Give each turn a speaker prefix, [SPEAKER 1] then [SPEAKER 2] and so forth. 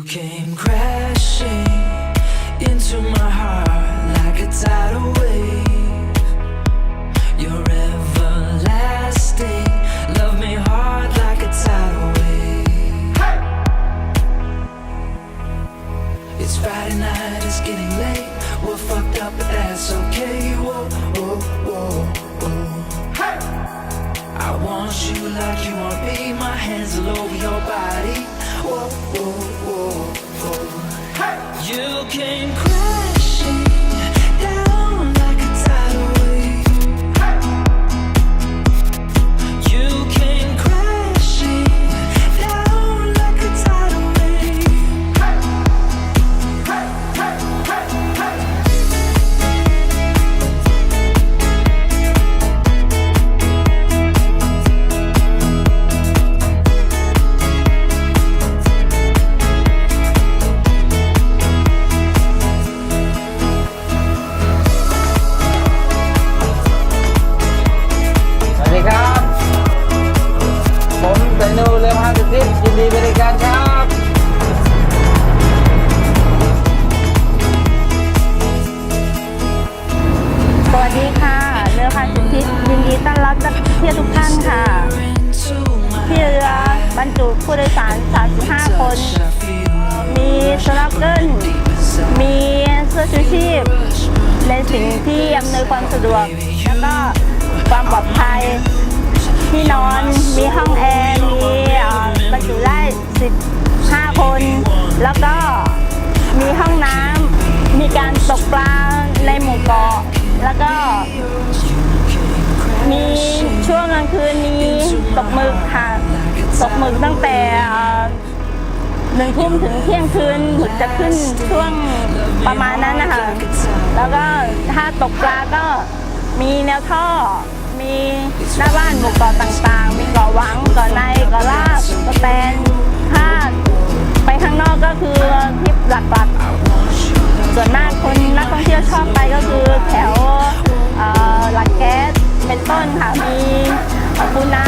[SPEAKER 1] came crashing into my heart like a tidal wave. You're everlasting, love me hard like a tidal wave. Hey! It's Friday night, it's getting late. We're fucked up, but that's okay. Whoa, whoa, whoa, whoa. Hey! I want you like you want me. My hands all over your body. Whoa, whoa, whoa, whoa. Hey! You came crashing down like a tidal wave. Hey! You came crashing down like a tidal wave. Hey! Hey, hey, hey, hey.
[SPEAKER 2] สวัสดีครับ ผมเซนูเรือพายสุทธิยินดีบริการครับ
[SPEAKER 3] สวัสดีค่ะเรือพายสุทธิยินดีต้อนรับนักท่องเที่ยวทุกท่านค่ะ ที่เรือบรรจุผู้โดยสาร 35 คน มีสโนว์เกิลมีเสื้อชูชีพในสิ่งที่อำนวยความสะดวก แล้วก็ความปลอดภัยที่นอนมีห้องแอร์มีบรรจุได้15 คน แล้วก็มีห้องน้ำมีการตกปลาในหมู่เกาะแล้วก็มีช่วงกลางคืนมีตกหมึกค่ะตกหมึกตั้งแต่1 ทุ่มถึงเที่ยงคืนหมึกจะขึ้นช่วงประมาณนั้นนะคะแล้วก็ถ้าตกปลาก็มีแนวท่อมีหน้าบ้านหมู่เกาะต่างๆมีเกาะหวังเกาะในเกาะลาดเกาะแตนถ้าไปข้างนอกก็คือทริปหลักๆส่วนมากคนนักท่องเที่ยวชอบไปก็คือแถวหลักแก๊สเป็นต้นค่ะมีปูนา